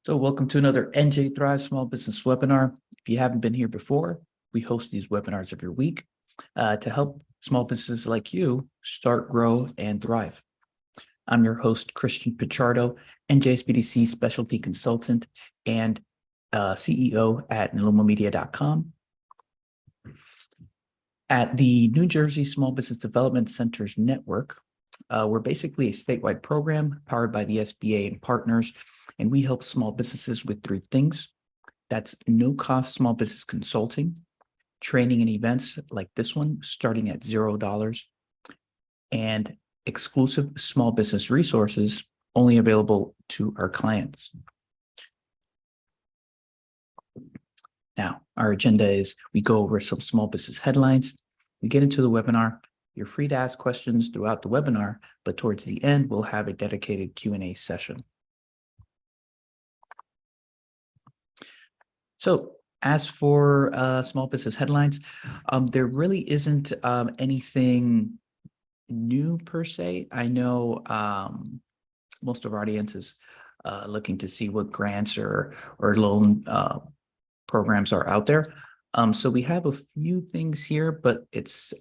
So welcome to another NJThrives Small Business Webinar. If you haven't been here before, we host these webinars every week to help small businesses like you start, grow, and thrive. I'm your host, Christian Pichardo, NJSBDC Specialty Consultant and CEO at NilumaMedia.com. At the New Jersey Small Business Development Centers Network, we're basically a statewide program powered by the SBA and partners, and we help small businesses with three things. That's no-cost small business consulting, training and events like this one, starting at $0, and exclusive small business resources only available to our clients. Now, our agenda is we go over some small business headlines, we get into the webinar. You're free to ask questions throughout the webinar, but towards the end, we'll have a dedicated Q&A session. So as for small business headlines, there really isn't anything new per se. I know most of our audience is looking to see what grants or loan programs are out there. So we have a few things here, but it's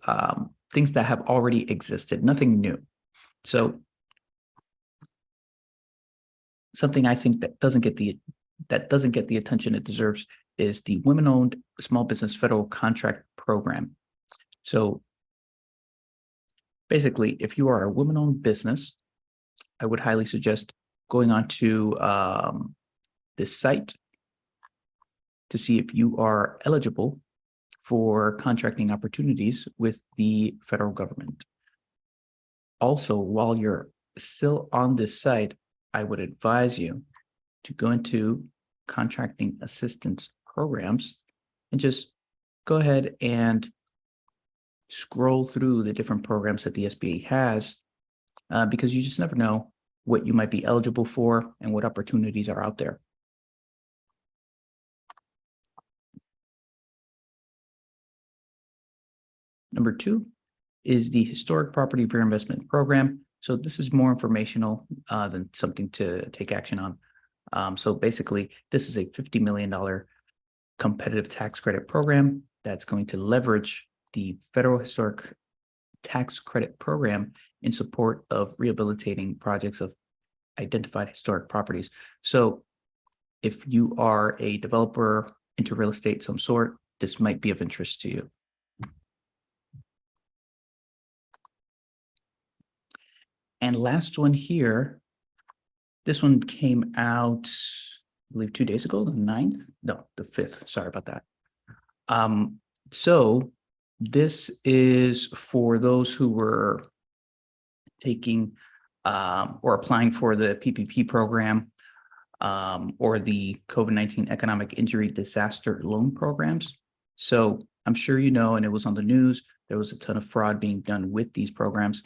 things that have already existed, nothing new. So something I think that doesn't get the attention it deserves is the Women-Owned Small Business Federal Contract Program. So basically, if you are a women-owned business, I would highly suggest going onto this site to see if you are eligible for contracting opportunities with the federal government. Also, while you're still on this site, I would advise you to go into contracting assistance programs and just go ahead and scroll through the different programs that the SBA has, because you just never know what you might be eligible for and what opportunities are out there. Number two is the Historic Property Reinvestment Program. So this is more informational than something to take action on. So basically, this is a $50 million competitive tax credit program that's going to leverage the Federal Historic Tax Credit Program in support of rehabilitating projects of identified historic properties. So if you are a developer into real estate of some sort, this might be of interest to you. And last one here, this one came out, I believe 2 days ago, the 9th? No, the 5th, sorry about that. So this is for those who were taking or applying for the PPP program or the COVID-19 Economic Injury Disaster Loan Programs. So I'm sure you know, and it was on the news, there was a ton of fraud being done with these programs.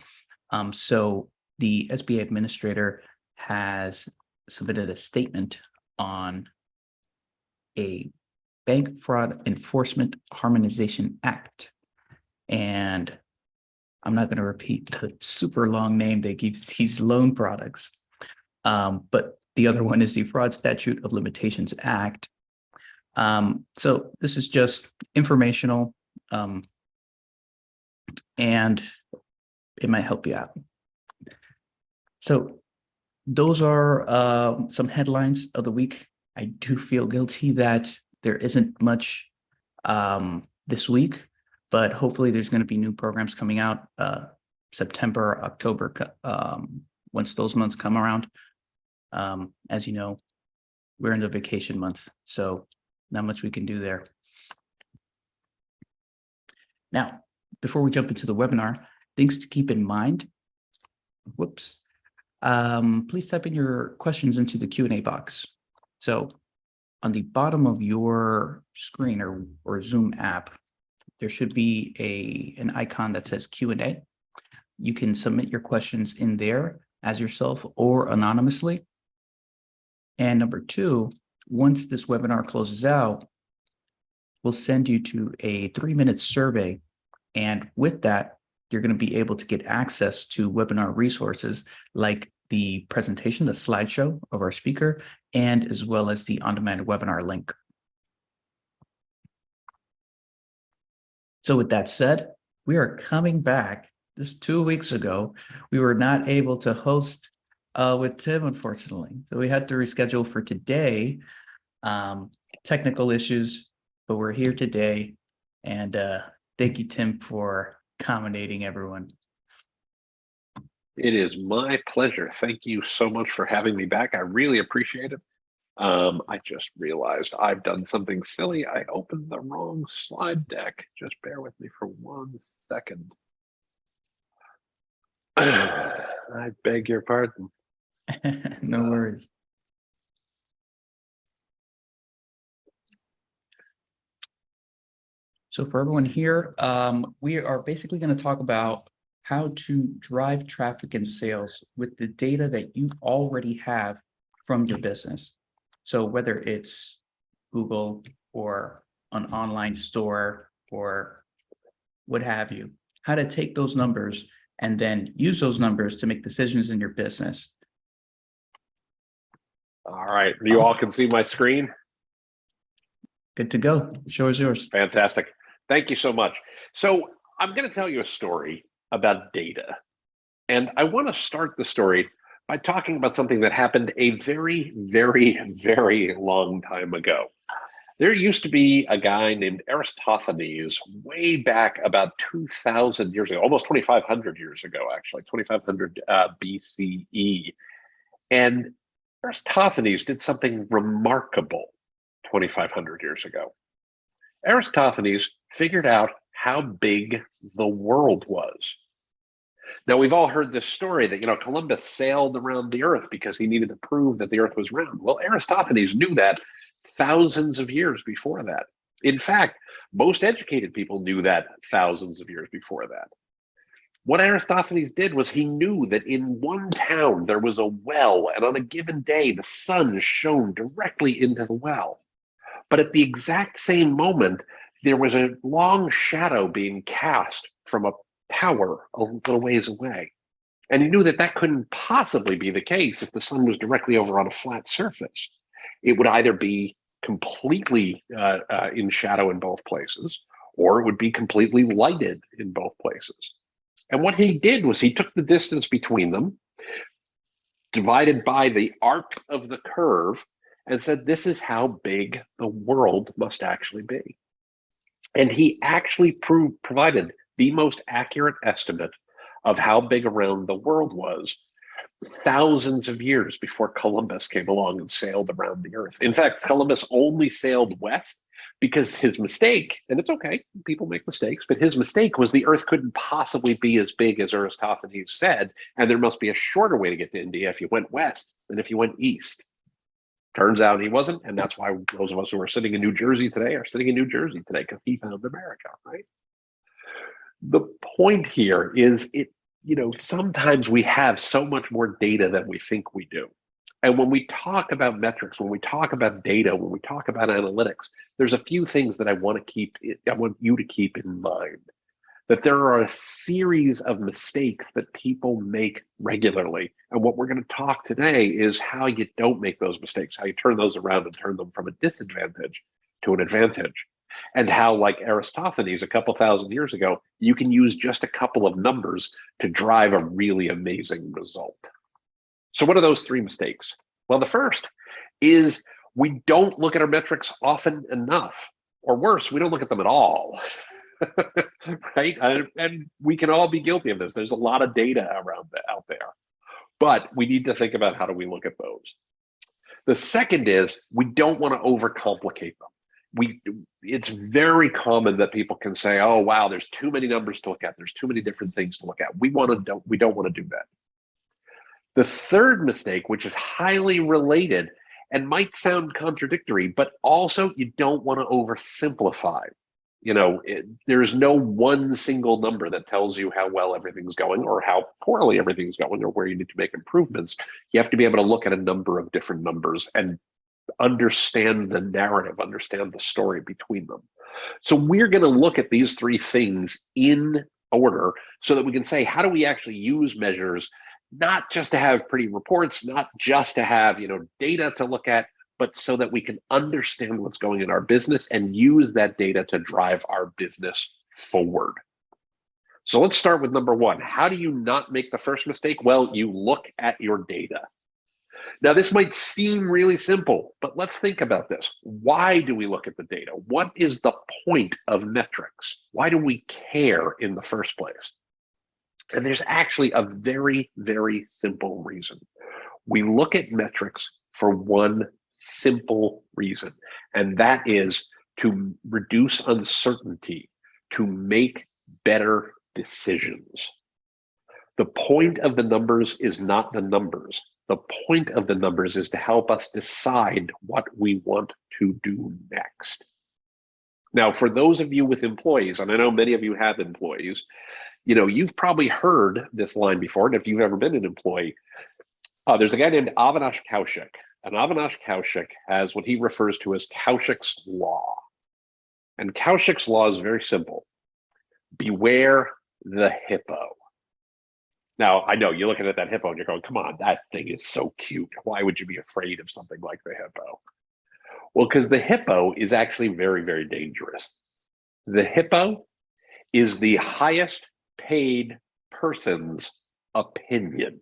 So the SBA administrator has submitted a statement on a Bank Fraud Enforcement Harmonization Act. And I'm not going to repeat the super long name they give these loan products, but the other one is the Fraud Statute of Limitations Act. So this is just informational, and it might help you out. So those are some headlines of the week. I do feel guilty that there isn't much this week, but hopefully there's going to be new programs coming out September, October, once those months come around. As you know, we're in the vacation months, so not much we can do there. Now, before we jump into the webinar, things to keep in mind. Whoops. Please type in your questions into the Q&A box. So on the bottom of your screen or Zoom app, there should be an icon that says Q&A. You can submit your questions in there as yourself or anonymously. And number two, once this webinar closes out, we'll send you to a 3-minute survey. And with that, you're going to be able to get access to webinar resources like the presentation, the slideshow of our speaker, and as well as the on-demand webinar link. So with that said, we are coming back. This 2 weeks ago, we were not able to host with Tim, unfortunately. So we had to reschedule for today. Technical issues, but we're here today. And thank you, Tim, for accommodating everyone. It is my pleasure. Thank you so much for having me back. I really appreciate it. I just realized I've done something silly. I opened the wrong slide deck. Just bear with me for 1 second. I beg your pardon. No worries. So for everyone here, we are basically going to talk about how to drive traffic and sales with the data that you already have from your business. So whether it's Google or an online store or what have you, how to take those numbers and then use those numbers to make decisions in your business. All right, you all can see my screen? Good to go. The show is yours. Fantastic. Thank you so much. So I'm going to tell you a story about data. And I want to start the story by talking about something that happened a very, very, very long time ago. There used to be a guy named Aristophanes way back about 2,000 years ago, almost 2,500 years ago, actually, 2,500 BCE. And Aristophanes did something remarkable 2,500 years ago. Aristophanes figured out how big the world was. Now, we've all heard this story that, Columbus sailed around the earth because he needed to prove that the earth was round. Well, Aristophanes knew that thousands of years before that. In fact, most educated people knew that thousands of years before that. What Aristophanes did was he knew that in one town there was a well, and on a given day, the sun shone directly into the well. But at the exact same moment, there was a long shadow being cast from a tower a little ways away. And he knew that that couldn't possibly be the case if the sun was directly over on a flat surface. It would either be completely in shadow in both places, or it would be completely lighted in both places. And what he did was he took the distance between them, divided by the arc of the curve, and said, this is how big the world must actually be. And he actually provided the most accurate estimate of how big around the world was thousands of years before Columbus came along and sailed around the earth. In fact, Columbus only sailed west because his mistake, and it's okay, people make mistakes, but his mistake was the earth couldn't possibly be as big as Aristophanes said, and there must be a shorter way to get to India if you went west than if you went east. Turns out he wasn't, and that's why those of us who are sitting in New Jersey today are sitting in New Jersey today, because he found America, right? The point here is, sometimes we have so much more data than we think we do. And when we talk about metrics, when we talk about data, when we talk about analytics, there's a few things that I want you to keep in mind. That there are a series of mistakes that people make regularly. And what we're going to talk today is how you don't make those mistakes, how you turn those around and turn them from a disadvantage to an advantage. And how, like Aristophanes a couple thousand years ago, you can use just a couple of numbers to drive a really amazing result. So what are those three mistakes? Well, the first is we don't look at our metrics often enough, or worse, we don't look at them at all. Right? And we can all be guilty of this. There's a lot of data out there, but we need to think about how do we look at those. The second is we don't want to overcomplicate them. It's very common that people can say, oh, wow, there's too many numbers to look at. There's too many different things to look at. We don't want to do that. The third mistake, which is highly related and might sound contradictory, but also you don't want to oversimplify. There's no one single number that tells you how well everything's going or how poorly everything's going or where you need to make improvements. You have to be able to look at a number of different numbers and understand the narrative, understand the story between them. So we're going to look at these three things in order so that we can say, how do we actually use measures not just to have pretty reports, not just to have, data to look at, but so that we can understand what's going in our business and use that data to drive our business forward. So let's start with number one. How do you not make the first mistake? Well, you look at your data. Now, this might seem really simple, but let's think about this. Why do we look at the data? What is the point of metrics? Why do we care in the first place? And there's actually a very, very simple reason. We look at metrics for one simple reason, and that is to reduce uncertainty, to make better decisions. The point of the numbers is not the numbers. The point of the numbers is to help us decide what we want to do next. Now, for those of you with employees, and I know many of you have employees, you've probably heard this line before, and if you've ever been an employee, there's a guy named Avinash Kaushik, and Avinash Kaushik has what he refers to as Kaushik's Law. And Kaushik's Law is very simple. Beware the hippo. Now, I know you're looking at that hippo and you're going, come on, that thing is so cute. Why would you be afraid of something like the hippo? Well, because the hippo is actually very, very dangerous. The hippo is the highest paid person's opinion.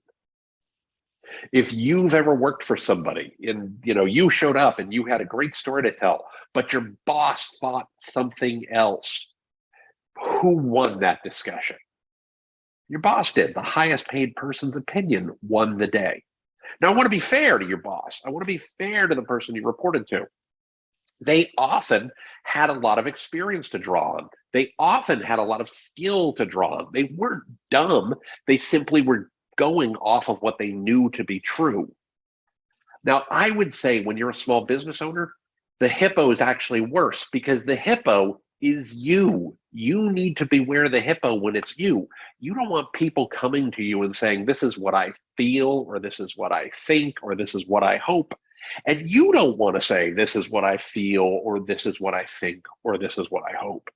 If you've ever worked for somebody and you showed up and you had a great story to tell, but your boss thought something else, who won that discussion? Your boss did. The highest paid person's opinion won the day. Now, I want to be fair to your boss. I want to be fair to the person you reported to. They often had a lot of experience to draw on. They often had a lot of skill to draw on. They weren't dumb. They simply were going off of what they knew to be true. Now, I would say when you're a small business owner, the hippo is actually worse because the hippo is you. You need to beware the hippo when it's you. You don't want people coming to you and saying, this is what I feel, or this is what I think, or this is what I hope. And you don't want to say, this is what I feel, or this is what I think, or this is what I hope.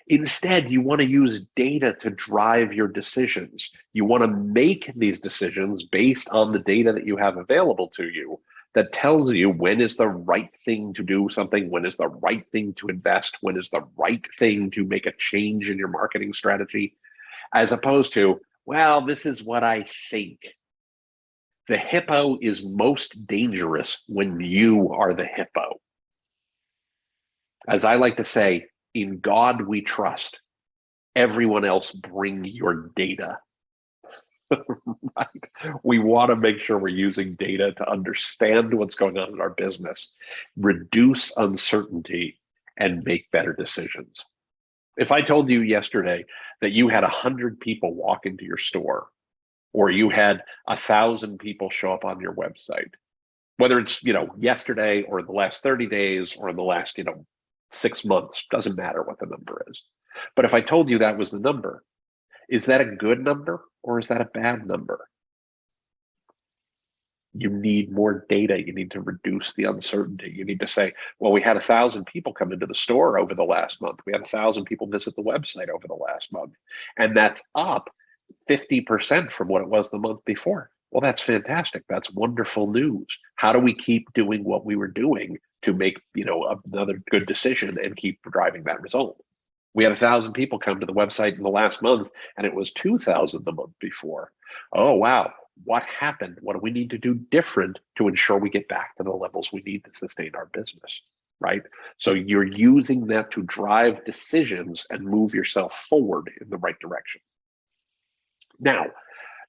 Instead, you want to use data to drive your decisions. You want to make these decisions based on the data that you have available to you that tells you when is the right thing to do something, when is the right thing to invest, when is the right thing to make a change in your marketing strategy, as opposed to, well, this is what I think. The hippo is most dangerous when you are the hippo. As I like to say, in God we trust. Everyone else bring your data. Right? We want to make sure we're using data to understand what's going on in our business, reduce uncertainty, and make better decisions. If I told you yesterday that you had 100 people walk into your store, or you had 1,000 people show up on your website, whether it's yesterday or the last 30 days or in the last 6 months, doesn't matter what the number is. But if I told you that was the number, is that a good number or is that a bad number? You need more data. You need to reduce the uncertainty. You need to say, well, we had 1,000 people come into the store over the last month. We had 1,000 people visit the website over the last month. And that's up 50% from what it was the month before. Well, that's fantastic. That's wonderful news. How do we keep doing what we were doing to make another good decision and keep driving that result? We had 1,000 people come to the website in the last month, and it was 2,000 the month before. Oh, wow. What happened? What do we need to do different to ensure we get back to the levels we need to sustain our business, right? So you're using that to drive decisions and move yourself forward in the right direction. Now,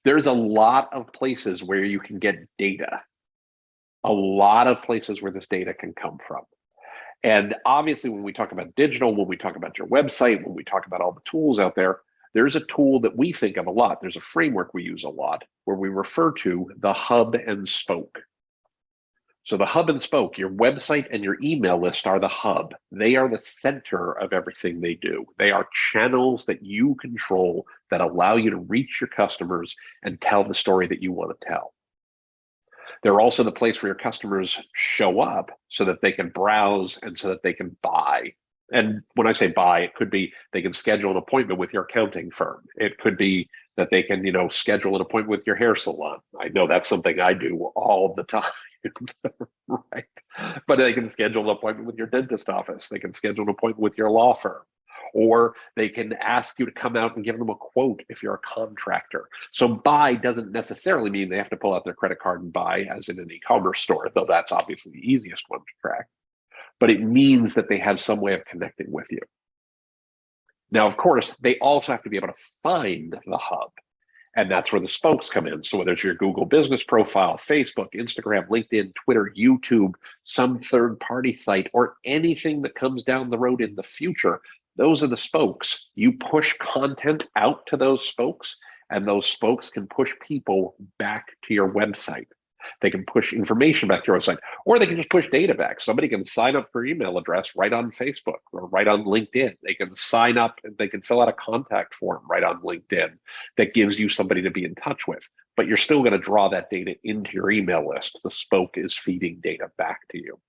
there's a lot of places where you can get data, a lot of places where this data can come from. And obviously, when we talk about digital, when we talk about your website, when we talk about all the tools out there, there's a tool that we think of a lot. There's a framework we use a lot where we refer to the hub and spoke. So the hub and spoke, your website and your email list are the hub. They are the center of everything they do. They are channels that you control that allow you to reach your customers and tell the story that you want to tell. They're also the place where your customers show up so that they can browse and so that they can buy. And when I say buy, it could be they can schedule an appointment with your accounting firm. It could be that they can, schedule an appointment with your hair salon. I know that's something I do all the time, right? But they can schedule an appointment with your dentist office. They can schedule an appointment with your law firm. Or they can ask you to come out and give them a quote if you're a contractor. So buy doesn't necessarily mean they have to pull out their credit card and buy, as in an e-commerce store, though that's obviously the easiest one to track. But it means that they have some way of connecting with you. Now, of course, they also have to be able to find the hub. And that's where the spokes come in. So whether it's your Google business profile, Facebook, Instagram, LinkedIn, Twitter, YouTube, some third-party site, or anything that comes down the road in the future, those are the spokes. You push content out to those spokes, and those spokes can push people back to your website. They can push information back to your website, or they can just push data back. Somebody can sign up for email address right on Facebook or right on LinkedIn. They can sign up and they can fill out a contact form right on LinkedIn that gives you somebody to be in touch with. But you're still going to draw that data into your email list. The spoke is feeding data back to you.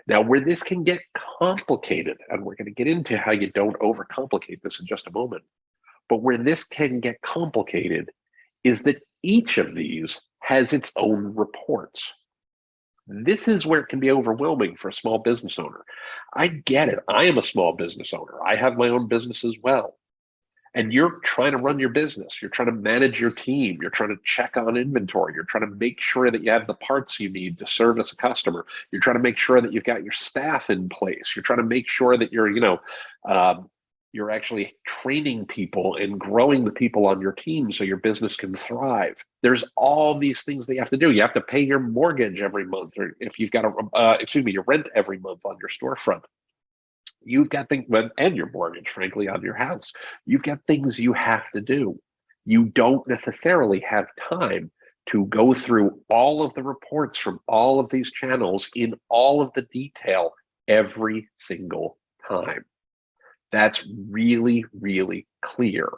Now, where this can get complicated, and we're going to get into how you don't overcomplicate this in just a moment, but where this can get complicated is that each of these has its own reports. This is where it can be overwhelming for a small business owner. I get it. I am a small business owner. I have my own business as well. And you're trying to run your business. You're trying to manage your team. You're trying to check on inventory. You're trying to make sure that you have the parts you need to service a customer. You're trying to make sure that you've got your staff in place. You're trying to make sure that you're actually training people and growing the people on your team so your business can thrive. There's all these things that you have to do. You have to pay your mortgage every month, or if you've got your rent every month on your storefront. You've got things, and your mortgage, frankly, on your house. You've got things you have to do. You don't necessarily have time to go through all of the reports from all of these channels in all of the detail every single time. That's really, really clear.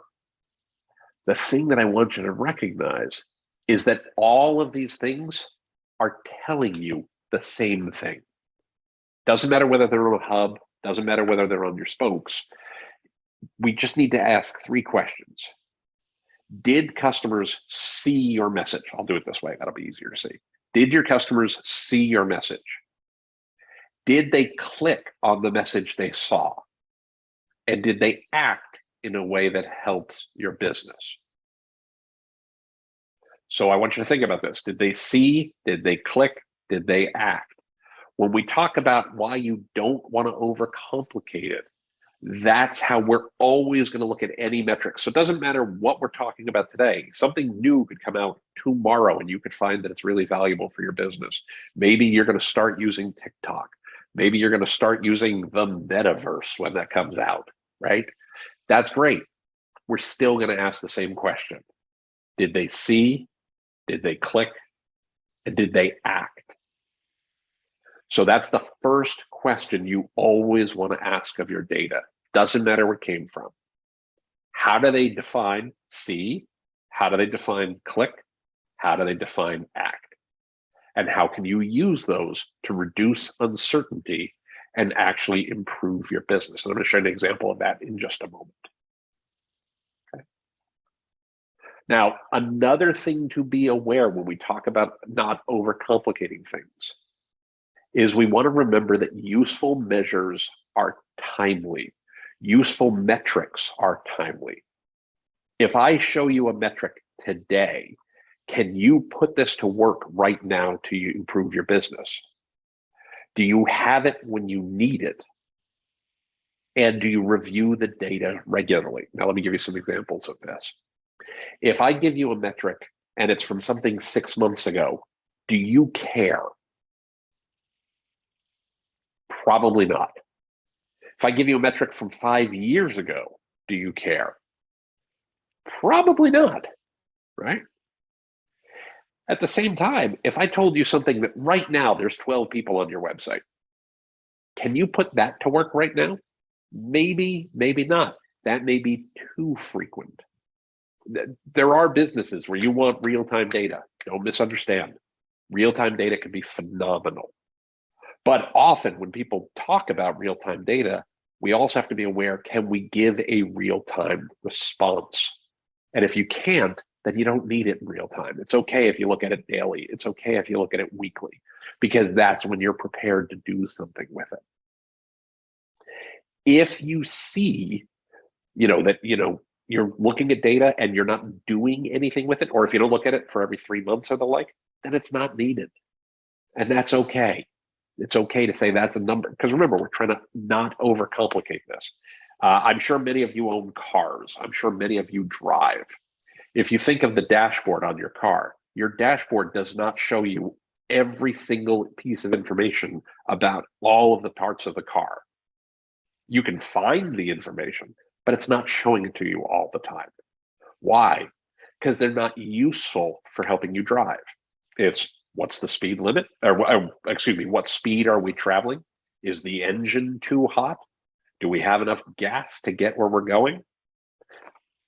The thing that I want you to recognize is that all of these things are telling you the same thing. Doesn't matter whether they're on a hub, doesn't matter whether they're on your spokes. We just need to ask 3 questions. Did customers see your message? I'll do it this way, that'll be easier to see. Did your customers see your message? Did they click on the message they saw? And did they act in a way that helps your business? So I want you to think about this. Did they see? Did they click? Did they act? When we talk about why you don't want to overcomplicate it, that's how we're always going to look at any metric. So it doesn't matter what we're talking about today. Something new could come out tomorrow and you could find that it's really valuable for your business. Maybe you're going to start using TikTok. Maybe you're going to start using the metaverse when that comes out, right? That's great. We're still going to ask the same question. Did they see? Did they click? And did they act? So that's the first question you always want to ask of your data. Doesn't matter where it came from. How do they define see? How do they define click? How do they define act? And how can you use those to reduce uncertainty and actually improve your business? And I'm going to show you an example of that in just a moment. Okay. Now, another thing to be aware when we talk about not overcomplicating things is we want to remember that useful measures are timely. Useful metrics are timely. If I show you a metric today, can you put this to work right now to improve your business? Do you have it when you need it? And do you review the data regularly? Now, let me give you some examples of this. If I give you a metric and it's from something 6 months ago, do you care? Probably not. If I give you a metric from 5 years ago, do you care? Probably not, right? At the same time, if I told you something that right now there's 12 people on your website, can you put that to work right now? Maybe, maybe not. That may be too frequent. There are businesses where you want real-time data. Don't misunderstand. Real-time data can be phenomenal. But often when people talk about real-time data, we also have to be aware, can we give a real-time response And if you can't, then you don't need it in real time. It's okay if you look at it daily. It's okay if you look at it weekly, because that's when you're prepared to do something with it. If you see, that, you're looking at data and you're not doing anything with it, or if you don't look at it for every 3 months or the like, then it's not needed. And that's okay. It's okay to say that's a number, because remember, we're trying to not overcomplicate this. I'm sure many of you own cars. I'm sure many of you drive. If you think of the dashboard on your car, your dashboard does not show you every single piece of information about all of the parts of the car. You can find the information, but it's not showing it to you all the time. Why? Because they're not useful for helping you drive. It's what's the speed limit, or excuse me, what speed are we traveling? Is the engine too hot? Do we have enough gas to get where we're going?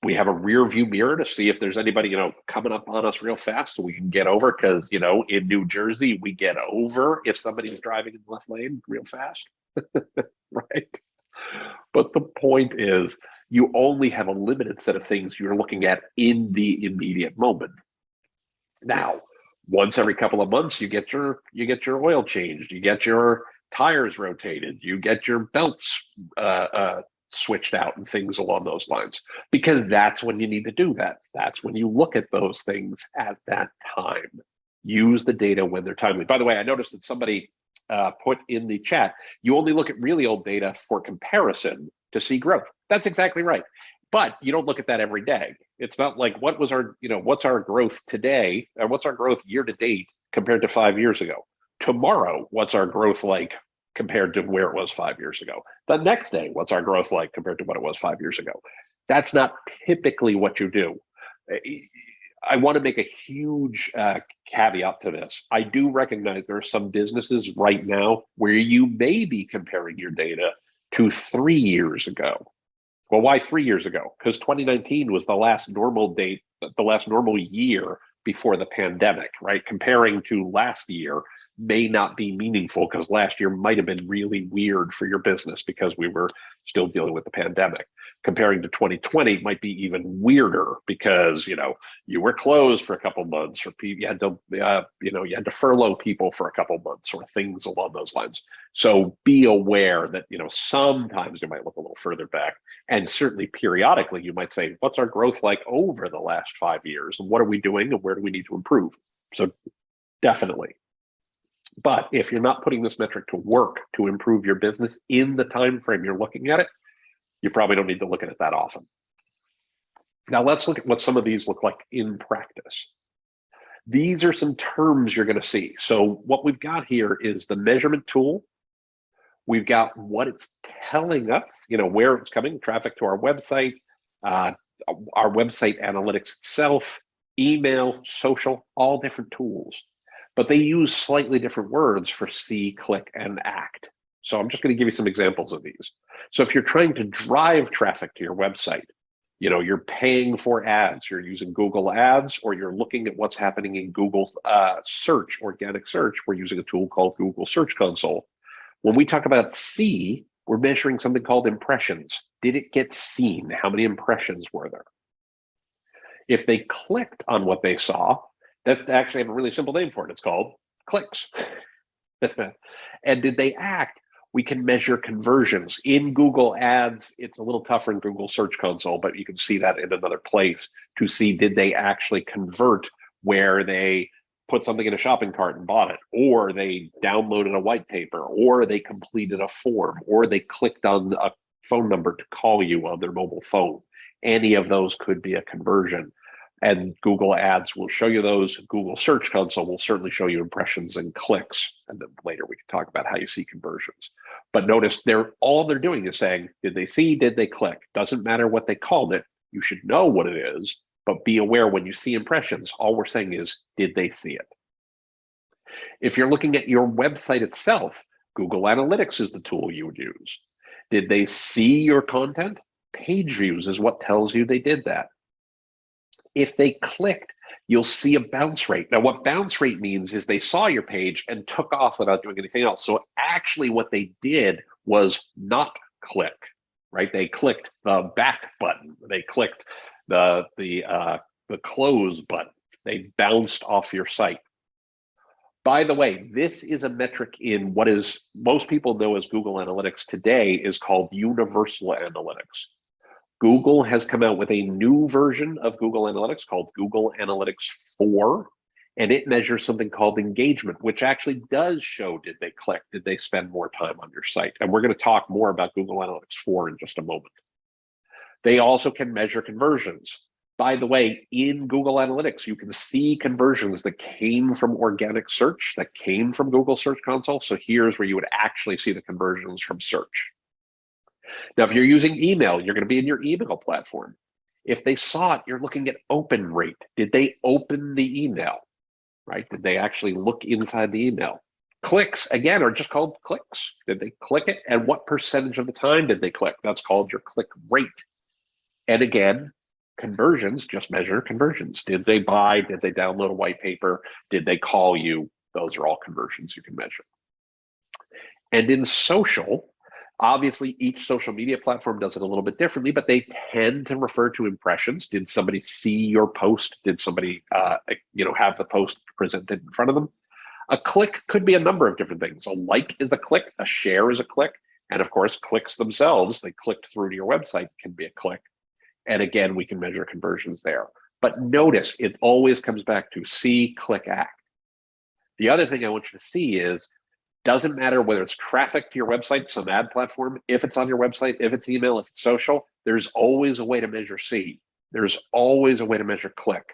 We have a rear view mirror to see if there's anybody, coming up on us real fast so we can get over, because, in New Jersey, we get over if somebody's driving in the left lane real fast, right? But the point is, you only have a limited set of things you're looking at in the immediate moment. Now, once every couple of months, you get your oil changed, you get your tires rotated, you get your belts switched out and things along those lines, because that's when you need to do that. That's when you look at those things at that time. Use the data when they're timely. By the way, I noticed that somebody put in the chat, you only look at really old data for comparison to see growth. That's exactly right. But you don't look at that every day. It's not like what's our growth today, or what's our growth year to date compared to 5 years ago. Tomorrow, what's our growth like compared to where it was 5 years ago? The next day, what's our growth like compared to what it was 5 years ago? That's not typically what you do. I want to make a huge caveat to this. I do recognize there are some businesses right now where you may be comparing your data to 3 years ago. Well, why 3 years ago? Because 2019 was the last normal date, the last normal year before the pandemic, right? Comparing to last year may not be meaningful, because last year might have been really weird for your business because we were still dealing with the pandemic. Comparing to 2020 might be even weirder because you were closed for a couple months, or you had to furlough people for a couple months, or things along those lines. So be aware that sometimes you might look a little further back, and certainly periodically you might say, what's our growth like over the last 5 years, and what are we doing, and where do we need to improve? So definitely. But if you're not putting this metric to work to improve your business in the time frame you're looking at it, you probably don't need to look at it that often. Now let's look at what some of these look like in practice. These are some terms you're going to see. So what we've got here is the measurement tool. We've got what it's telling us, where it's coming, traffic to our website analytics itself, email, social, all different tools. But they use slightly different words for see, click, and act. So I'm just going to give you some examples of these. So if you're trying to drive traffic to your website, you're paying for ads, you're using Google Ads, or you're looking at what's happening in Google search, organic search, we're using a tool called Google Search Console. When we talk about see, we're measuring something called impressions. Did it get seen? How many impressions were there? If they clicked on what they saw, that actually have a really simple name for it. It's called clicks. And did they act? We can measure conversions. In Google Ads, it's a little tougher in Google Search Console, but you can see that in another place to see, did they actually convert where they put something in a shopping cart and bought it, or they downloaded a white paper, or they completed a form, or they clicked on a phone number to call you on their mobile phone. Any of those could be a conversion. And Google Ads will show you those. Google Search Console will certainly show you impressions and clicks. And then later we can talk about how you see conversions. But notice all they're doing is saying, did they see, did they click? Doesn't matter what they called it. You should know what it is, but be aware when you see impressions, all we're saying is, did they see it? If you're looking at your website itself, Google Analytics is the tool you would use. Did they see your content? Page views is what tells you they did that. If they clicked, you'll see a bounce rate. Now, what bounce rate means is they saw your page and took off without doing anything else. So actually what they did was not click, right? They clicked the back button. They clicked, the close button. They bounced off your site. By the way, this is a metric in what is most people know as Google Analytics today is called Universal Analytics. Google has come out with a new version of Google Analytics called Google Analytics 4, and it measures something called engagement, which actually does show did they click, did they spend more time on your site. And we're going to talk more about Google Analytics 4 in just a moment. They also can measure conversions. By the way, in Google Analytics, you can see conversions that came from organic search, that came from Google Search Console. So here's where you would actually see the conversions from search. Now, if you're using email, you're going to be in your email platform. If they saw it, you're looking at open rate. Did they open the email, right? Did they actually look inside the email? Clicks, again, are just called clicks. Did they click it? And what percentage of the time did they click? That's called your click rate. And again, conversions, just measure conversions. Did they buy? Did they download a white paper? Did they call you? Those are all conversions you can measure. And in social, obviously each social media platform does it a little bit differently, but they tend to refer to impressions. Did somebody see your post? Did somebody have the post presented in front of them? A click could be a number of different things. A like is a click, a share is a click, and of course, clicks themselves, they clicked through to your website, can be a click. And again, we can measure conversions there. But notice it always comes back to see, click, act. The other thing I want you to see is, doesn't matter whether it's traffic to your website, some ad platform, if it's on your website, if it's email, if it's social, there's always a way to measure see. There's always a way to measure click.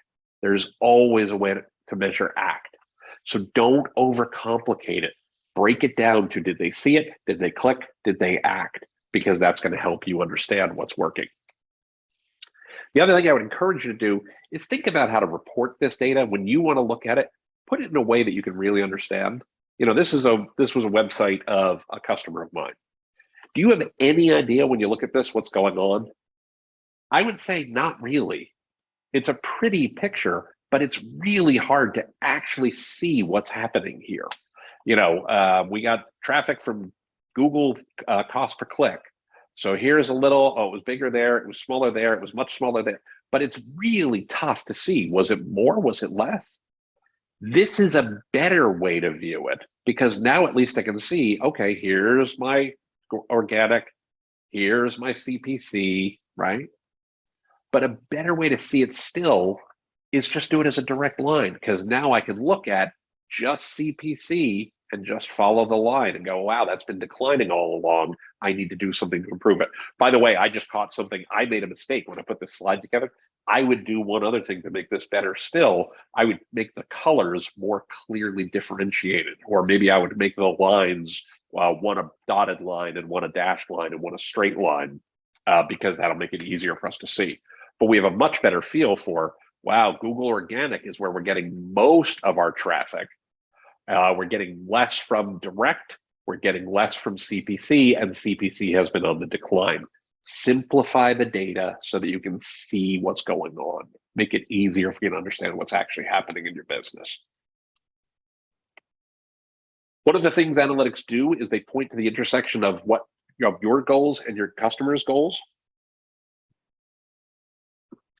There's always a way to measure act. So don't overcomplicate it. Break it down to, did they see it? Did they click? Did they act? Because that's going to help you understand what's working. The other thing I would encourage you to do is think about how to report this data. When you want to look at it, put it in a way that you can really understand. You know, this was a website of a customer of mine. Do you have any idea when you look at this what's going on? I would say not really. It's a pretty picture, but it's really hard to actually see what's happening here. You know, we got traffic from Google cost per click. So here's a little, oh, it was bigger there, it was smaller there, it was much smaller there, but it's really tough to see. Was it more, was it less? This is a better way to view it, because now at least I can see, okay, here's my organic, here's my CPC, right? But a better way to see it still is just do it as a direct line, because now I can look at just CPC and just follow the line and go, wow, that's been declining all along. I need to do something to improve it. By the way, I just caught something. I made a mistake when I put this slide together. I would do one other thing to make this better still. I would make the colors more clearly differentiated, or maybe I would make the lines, one a dotted line and one a dashed line and one a straight line, because that'll make it easier for us to see. But we have a much better feel for, wow, Google Organic is where we're getting most of our traffic. We're getting less from direct, we're getting less from CPC, and CPC has been on the decline. Simplify the data so that you can see what's going on. Make it easier for you to understand what's actually happening in your business. One of the things analytics do is they point to the intersection of what of your goals and your customers' goals.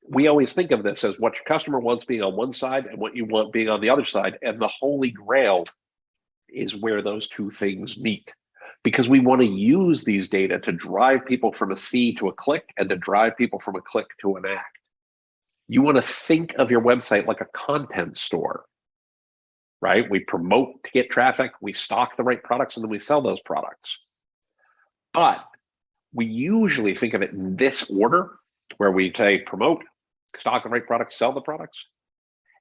We always think of this as what your customer wants being on one side and what you want being on the other side. And the holy grail is where those two things meet, because we want to use these data to drive people from a see to a click and to drive people from a click to an act. You want to think of your website like a content store, right? We promote to get traffic, we stock the right products, and then we sell those products. But we usually think of it in this order, where we say promote, stock the right products, sell the products.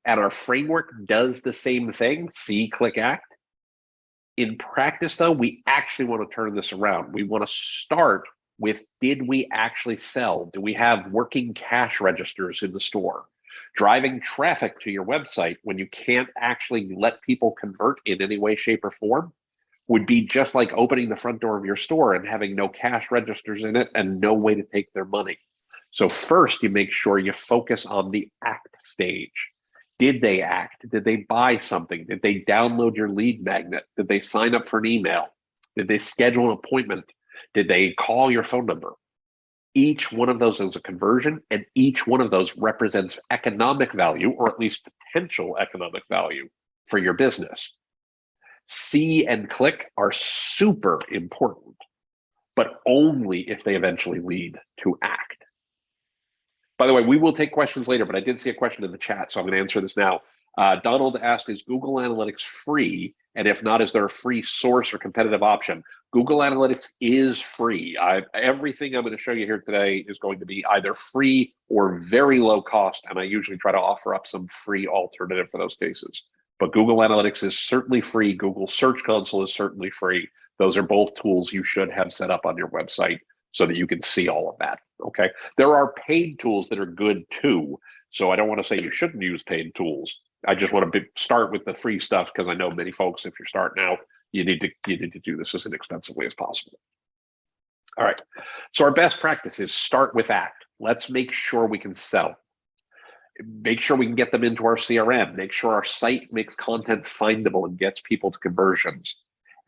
And our framework does the same thing, see, click, act. In practice, though, we actually want to turn this around. We want to start with, did we actually sell? Do we have working cash registers in the store? Driving traffic to your website when you can't actually let people convert in any way, shape, or form would be just like opening the front door of your store and having no cash registers in it and no way to take their money. So first, you make sure you focus on the act stage. Did they act? Did they buy something? Did they download your lead magnet? Did they sign up for an email? Did they schedule an appointment? Did they call your phone number? Each one of those is a conversion, and each one of those represents economic value, or at least potential economic value for your business. See and click are super important, but only if they eventually lead to act. By the way, we will take questions later, but I did see a question in the chat, so I'm going to answer this now. Donald asked, is Google Analytics free? And if not, is there a free source or competitive option? Google Analytics is free. Everything I'm going to show you here today is going to be either free or very low cost, and I usually try to offer up some free alternative for those cases. But Google Analytics is certainly free. Google Search Console is certainly free. Those are both tools you should have set up on your website so that you can see all of that, okay? There are paid tools that are good too, so I don't want to say you shouldn't use paid tools. I just want to start with the free stuff because I know many folks, if you're starting out, you need to do this as inexpensively as possible. All right, so our best practice is start with act. Let's make sure we can sell. Make sure we can get them into our CRM. Make sure our site makes content findable and gets people to conversions.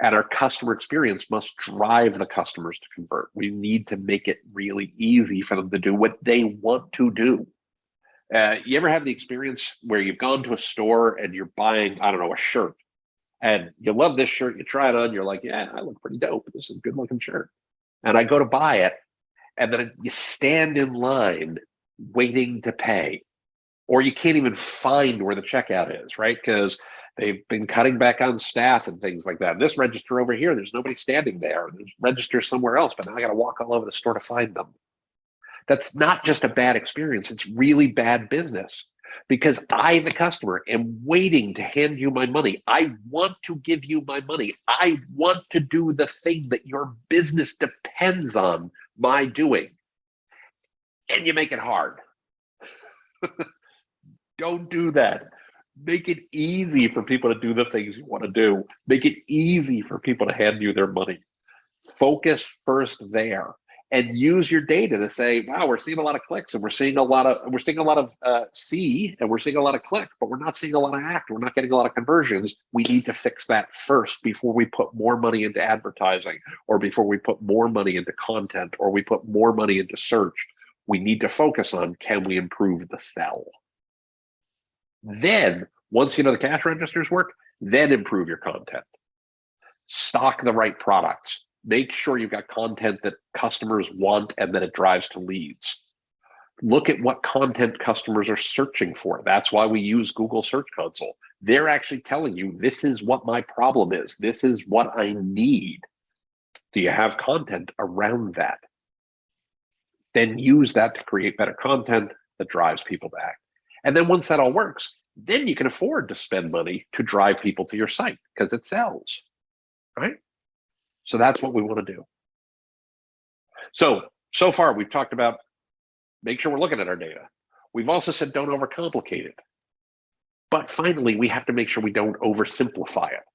And our customer experience must drive the customers to convert. We need to make it really easy for them to do what they want to do. You ever have the experience where you've gone to a store and you're buying, I don't know, a shirt, and you love this shirt, you try it on, you're like, yeah, I look pretty dope. This is a good looking shirt. And I go to buy it, and then you stand in line waiting to pay, or you can't even find where the checkout is, right? Because they've been cutting back on staff and things like that. This register over here, there's nobody standing there. There's registers somewhere else, but now I got to walk all over the store to find them. That's not just a bad experience, it's really bad business, because I, the customer, am waiting to hand you my money. I want to give you my money. I want to do the thing that your business depends on my doing. And you make it hard. Don't do that. Make it easy for people to do the things you want to do. Make it easy for people to hand you their money. Focus first there. And use your data to say, wow, we're seeing a lot of clicks, and we're seeing a lot of see, and we're seeing a lot of click, but we're not seeing a lot of act. We're not getting a lot of conversions. We need to fix that first before we put more money into advertising, or before we put more money into content, or we put more money into search. We need to focus on, can we improve the sell? Then, once you know the cash registers work, then improve your content. Stock the right products. Make sure you've got content that customers want and that it drives to leads. Look at what content customers are searching for. That's why we use Google Search Console. They're actually telling you, this is what my problem is. This is what I need. Do you have content around that? Then use that to create better content that drives people to act. And then once that all works, then you can afford to spend money to drive people to your site because it sells, right? So that's what we want to do. So far we've talked about make sure we're looking at our data. We've also said don't overcomplicate it. But finally, we have to make sure we don't oversimplify it.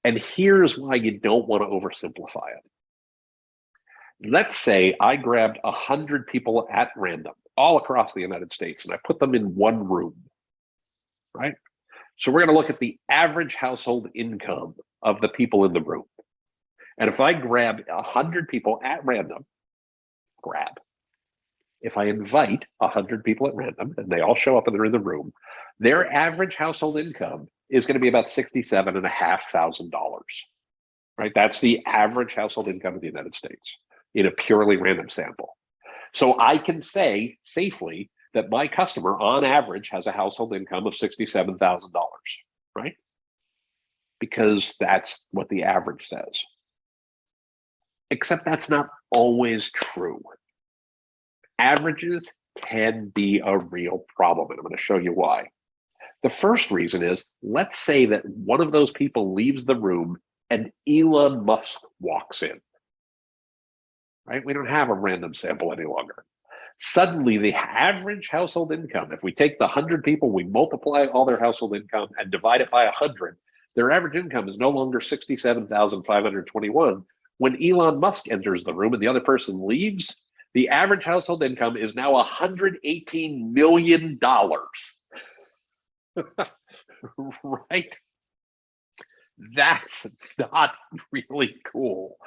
And here's why you don't want to oversimplify it. Let's say I grabbed 100 people at random all across the United States and I put them in one room, right? So we're going to look at the average household income of the people in the room. And if I grab 100 people at random, if I invite 100 people at random and they all show up and they're in the room, their average household income is going to be about $67,500, right? That's the average household income of the United States in a purely random sample. So I can say safely that my customer on average has a household income of $67,000, right? Because that's what the average says. Except that's not always true. Averages can be a real problem, and I'm going to show you why. The first reason is, let's say that one of those people leaves the room and Elon Musk walks in, right? We don't have a random sample any longer. Suddenly, the average household income, if we take the 100 people, we multiply all their household income and divide it by 100, their average income is no longer $67,521. When Elon Musk enters the room and the other person leaves, the average household income is now $118 million, right? That's not really cool.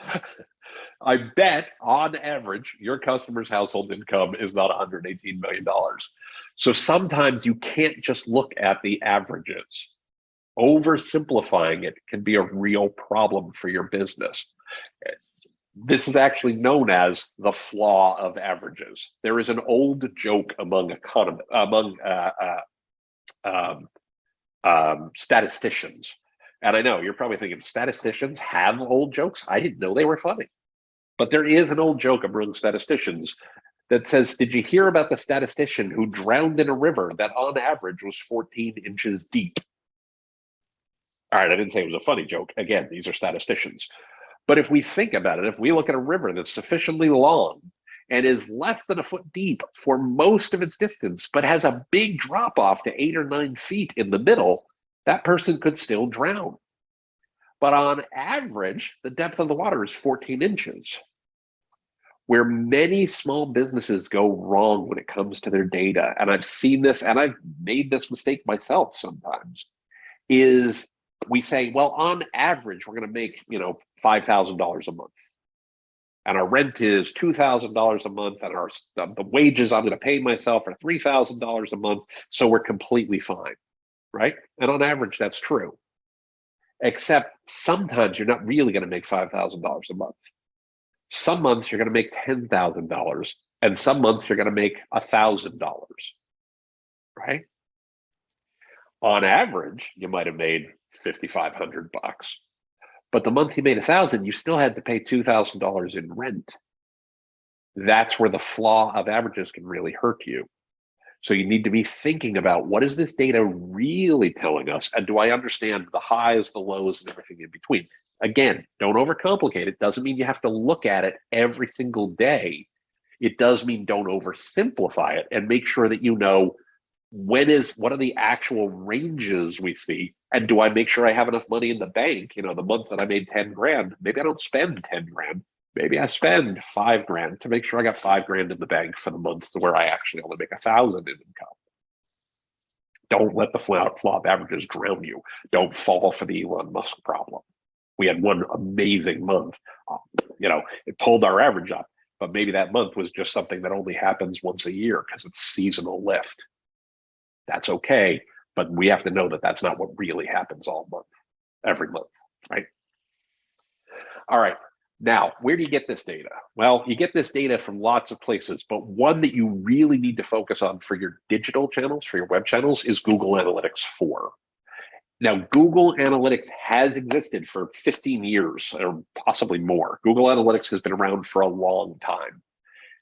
I bet on average, your customer's household income is not $118 million. So sometimes you can't just look at the averages. Oversimplifying it can be a real problem for your business. This is actually known as the flaw of averages. There is an old joke among statisticians. And I know you're probably thinking, statisticians have old jokes? I didn't know they were funny. But there is an old joke among statisticians that says, did you hear about the statistician who drowned in a river that on average was 14 inches deep? All right, I didn't say it was a funny joke. Again, these are statisticians. But if we think about it, if we look at a river that's sufficiently long and is less than a foot deep for most of its distance, but has a big drop off to 8 or 9 feet in the middle, that person could still drown. But on average, the depth of the water is 14 inches. Where many small businesses go wrong when it comes to their data, and I've seen this and I've made this mistake myself sometimes, is we say, well, on average, we're going to make, $5,000 a month. And our rent is $2,000 a month, and the wages I'm going to pay myself are $3,000 a month, so we're completely fine, right? And on average, that's true. Except sometimes you're not really going to make $5,000 a month. Some months you're going to make $10,000, and some months you're going to make $1,000, right? On average, you might have made $5,500, but the month you made $1,000, you still had to pay $2,000 in rent. That's where the flaw of averages can really hurt you. So you need to be thinking about, what is this data really telling us? And do I understand the highs, the lows, and everything in between? Again, don't overcomplicate it. Doesn't mean you have to look at it every single day. It does mean don't oversimplify it, and make sure that you know what are the actual ranges we see, and do I make sure I have enough money in the bank? The month that I made 10 grand, maybe I don't spend 10 grand. Maybe I spend 5 grand to make sure I got 5 grand in the bank for the months to where I actually only make 1,000 in income. Don't let the flaw of averages drown you. Don't fall for the Elon Musk problem. We had one amazing month, it pulled our average up, but maybe that month was just something that only happens once a year because it's seasonal lift. That's okay, but we have to know that that's not what really happens every month, right? All right, now, where do you get this data? Well, you get this data from lots of places, but one that you really need to focus on for your digital channels, for your web channels, is Google Analytics 4. Now, Google Analytics has existed for 15 years or possibly more. Google Analytics has been around for a long time.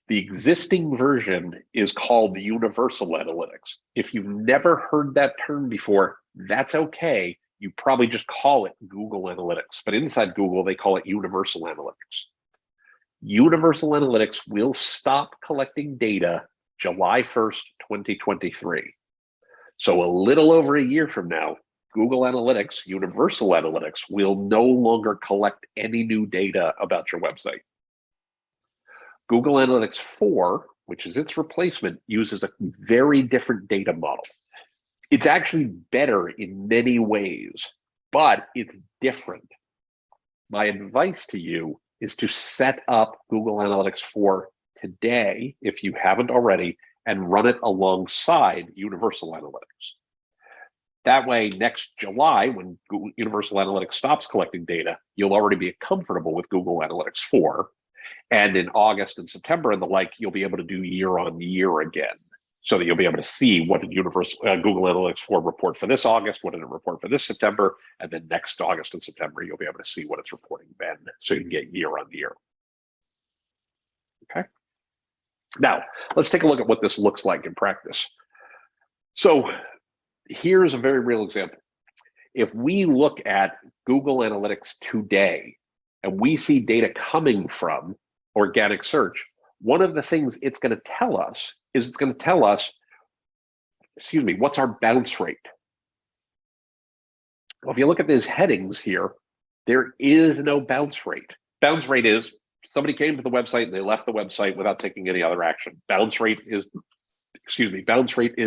The existing version is called Universal Analytics. If you've never heard that term before, that's okay. You probably just call it Google Analytics, but inside Google, they call it Universal Analytics. Universal Analytics will stop collecting data July 1st, 2023. So a little over a year from now, Google Analytics, Universal Analytics, will no longer collect any new data about your website. Google Analytics 4, which is its replacement, uses a very different data model. It's actually better in many ways, but it's different. My advice to you is to set up Google Analytics 4 today, if you haven't already, and run it alongside Universal Analytics. That way, next July, when Google Universal Analytics stops collecting data, you'll already be comfortable with Google Analytics 4. And in August and September and the like, you'll be able to do year on year again, so that you'll be able to see what did Google Analytics 4 report for this August, what did it report for this September, and then next August and September, you'll be able to see what it's reporting then, so you can get year on year. Okay. Now, let's take a look at what this looks like in practice. So here's a very real example. If we look at Google Analytics today, and we see data coming from organic search, one of the things it's going to tell us is what's our bounce rate? Well, if you look at these headings here, there is no bounce rate. Bounce rate is somebody came to the website and they left the website without taking any other action. Bounce rate is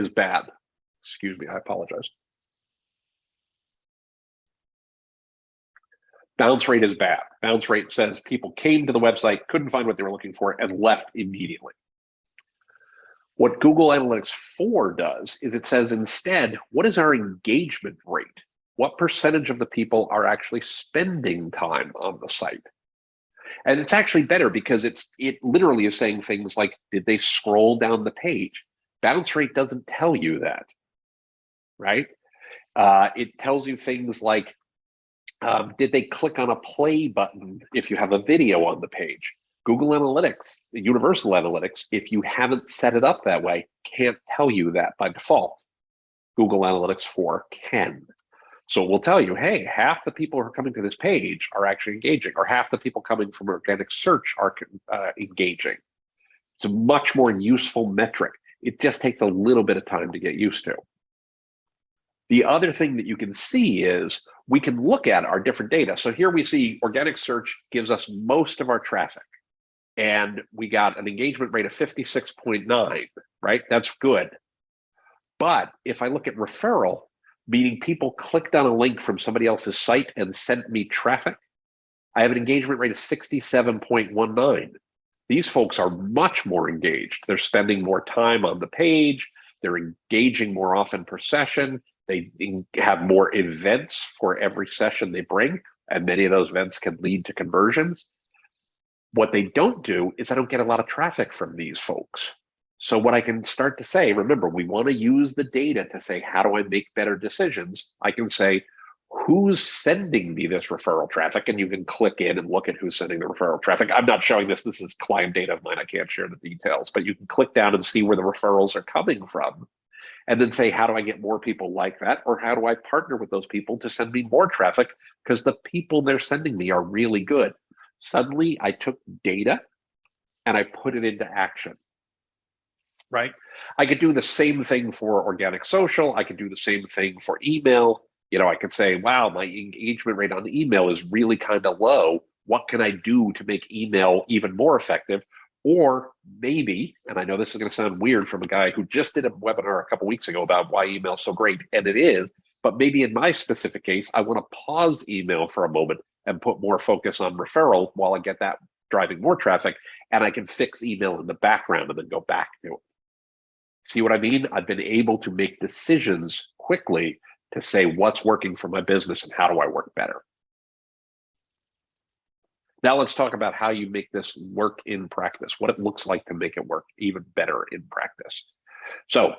bad. Excuse me, I apologize. Bounce rate is bad. Bounce rate says people came to the website, couldn't find what they were looking for, and left immediately. What Google Analytics 4 does is it says instead, what is our engagement rate? What percentage of the people are actually spending time on the site? And it's actually better because it literally is saying things like, did they scroll down the page? Bounce rate doesn't tell you that, right? It tells you things like, did they click on a play button if you have a video on the page? Google Analytics, Universal Analytics, if you haven't set it up that way, can't tell you that by default. Google Analytics 4 can. So it will tell you, hey, half the people who are coming to this page are actually engaging, or half the people coming from organic search are engaging. It's a much more useful metric. It just takes a little bit of time to get used to. The other thing that you can see is we can look at our different data. So here we see organic search gives us most of our traffic. And we got an engagement rate of 56.9, right? That's good. But if I look at referral, meaning people clicked on a link from somebody else's site and sent me traffic, I have an engagement rate of 67.19. These folks are much more engaged. They're spending more time on the page. They're engaging more often per session. They have more events for every session they bring, and many of those events can lead to conversions. What they don't do is I don't get a lot of traffic from these folks. So what I can start to say, remember, we want to use the data to say, how do I make better decisions? I can say, who's sending me this referral traffic? And you can click in and look at who's sending the referral traffic. I'm not showing this. This is client data of mine. I can't share the details, but you can click down and see where the referrals are coming from. And then say, how do I get more people like that? Or how do I partner with those people to send me more traffic? Because the people they're sending me are really good. Suddenly, I took data and I put it into action. Right? I could do the same thing for organic social. I could do the same thing for email. You know, I could say, wow, my engagement rate on email is really kind of low. What can I do to make email even more effective? Or maybe, and I know this is going to sound weird from a guy who just did a webinar a couple of weeks ago about why email is so great, and it is, but maybe in my specific case, I want to pause email for a moment and put more focus on referral while I get that driving more traffic, and I can fix email in the background and then go back to it. See what I mean? I've been able to make decisions quickly to say what's working for my business and how do I work better. Now let's talk about how you make this work in practice, what it looks like to make it work even better in practice. So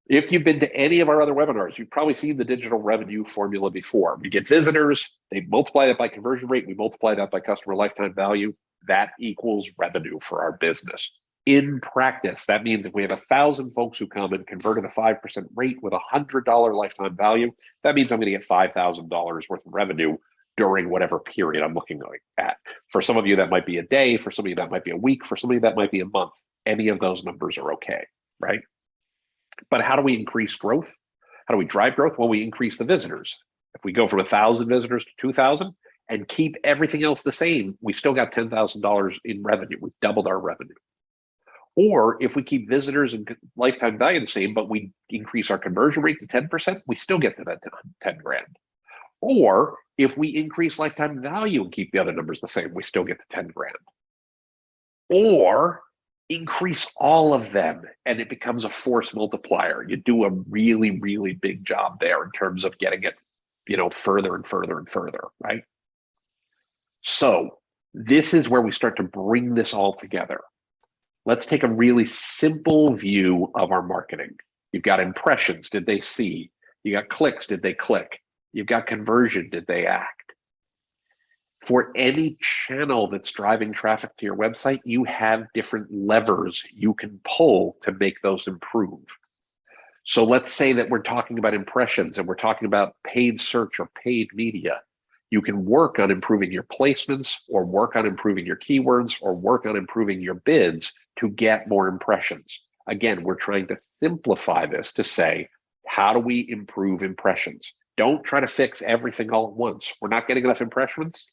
if you've been to any of our other webinars, you've probably seen the digital revenue formula before. We get visitors, they multiply that by conversion rate, we multiply that by customer lifetime value. That equals revenue for our business. In practice, that means if we have 1,000 folks who come and convert at a 5% rate with a $100 lifetime value, that means I'm going to get $5,000 worth of revenue during whatever period I'm looking at. For some of you, that might be a day. For some of you, that might be a week. For some of you, that might be a month. Any of those numbers are okay, right? But how do we increase growth? How do we drive growth? Well, we increase the visitors. If we go from 1,000 visitors to 2,000 and keep everything else the same, we still got $10,000 in revenue. We've doubled our revenue. Or if we keep visitors and lifetime value the same, but we increase our conversion rate to 10%, we still get to that 10 grand. Or if we increase lifetime value and keep the other numbers the same, we still get to 10 grand. Or increase all of them and it becomes a force multiplier. You do a really, really big job there in terms of getting it, you know, further and further and further, right? So this is where we start to bring this all together. Let's take a really simple view of our marketing. You've got impressions, did they see? You got clicks, did they click? You've got conversion, did they act? For any channel that's driving traffic to your website, you have different levers you can pull to make those improve. So let's say that we're talking about impressions and we're talking about paid search or paid media. You can work on improving your placements or work on improving your keywords or work on improving your bids to get more impressions. Again, we're trying to simplify this to say, how do we improve impressions? Don't try to fix everything all at once. We're not getting enough impressions.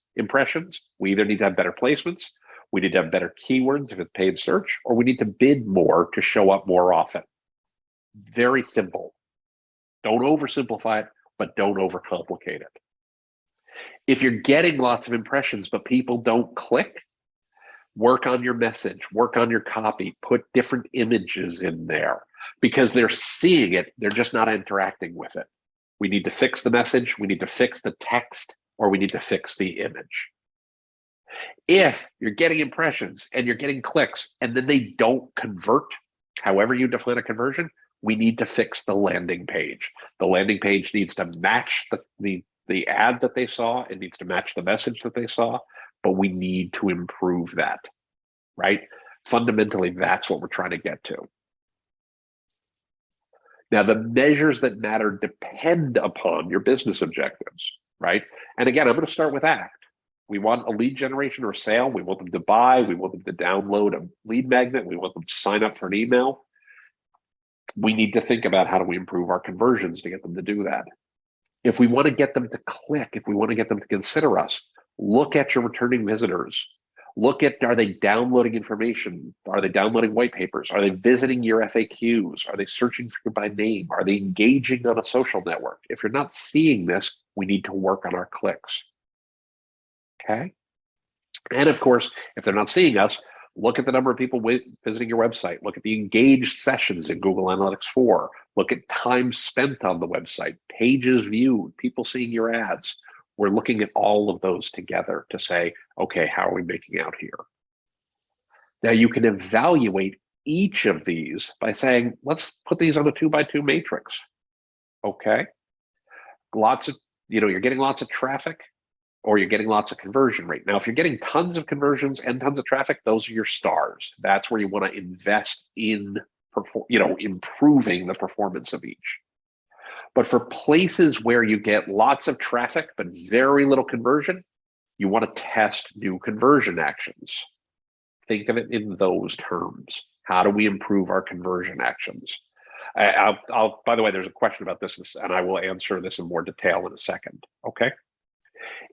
We either need to have better placements, we need to have better keywords if it's paid search, or we need to bid more to show up more often. Very simple. Don't oversimplify it, but don't overcomplicate it. If you're getting lots of impressions, but people don't click, work on your message, work on your copy, put different images in there because they're seeing it, they're just not interacting with it. We need to fix the message, we need to fix the text, or we need to fix the image. If you're getting impressions and you're getting clicks and then they don't convert, however you define a conversion, we need to fix the landing page. The landing page needs to match the ad that they saw. It needs to match the message that they saw, but we need to improve that, right? Fundamentally, that's what we're trying to get to. Now, the measures that matter depend upon your business objectives, right? And again, I'm going to start with ACT. We want a lead generation or a sale. We want them to buy. We want them to download a lead magnet. We want them to sign up for an email. We need to think about how do we improve our conversions to get them to do that. If we want to get them to click, if we want to get them to consider us, look at your returning visitors. Look at, are they downloading information? Are they downloading white papers? Are they visiting your FAQs? Are they searching for you by name? Are they engaging on a social network? If you're not seeing this, we need to work on our clicks. Okay. And of course, if they're not seeing us, look at the number of people visiting your website. Look at the engaged sessions in Google Analytics 4. Look at time spent on the website, pages viewed, people seeing your ads. We're looking at all of those together to say, okay, how are we making out here? Now you can evaluate each of these by saying, let's put these on a 2x2 matrix. Okay. You're getting lots of traffic, or you're getting lots of conversion rate. Now, if you're getting tons of conversions and tons of traffic, those are your stars. That's where you want to invest in, improving the performance of each. But for places where you get lots of traffic, but very little conversion, you want to test new conversion actions. Think of it in those terms. How do we improve our conversion actions? By the way, there's a question about this, and I will answer this in more detail in a second, okay?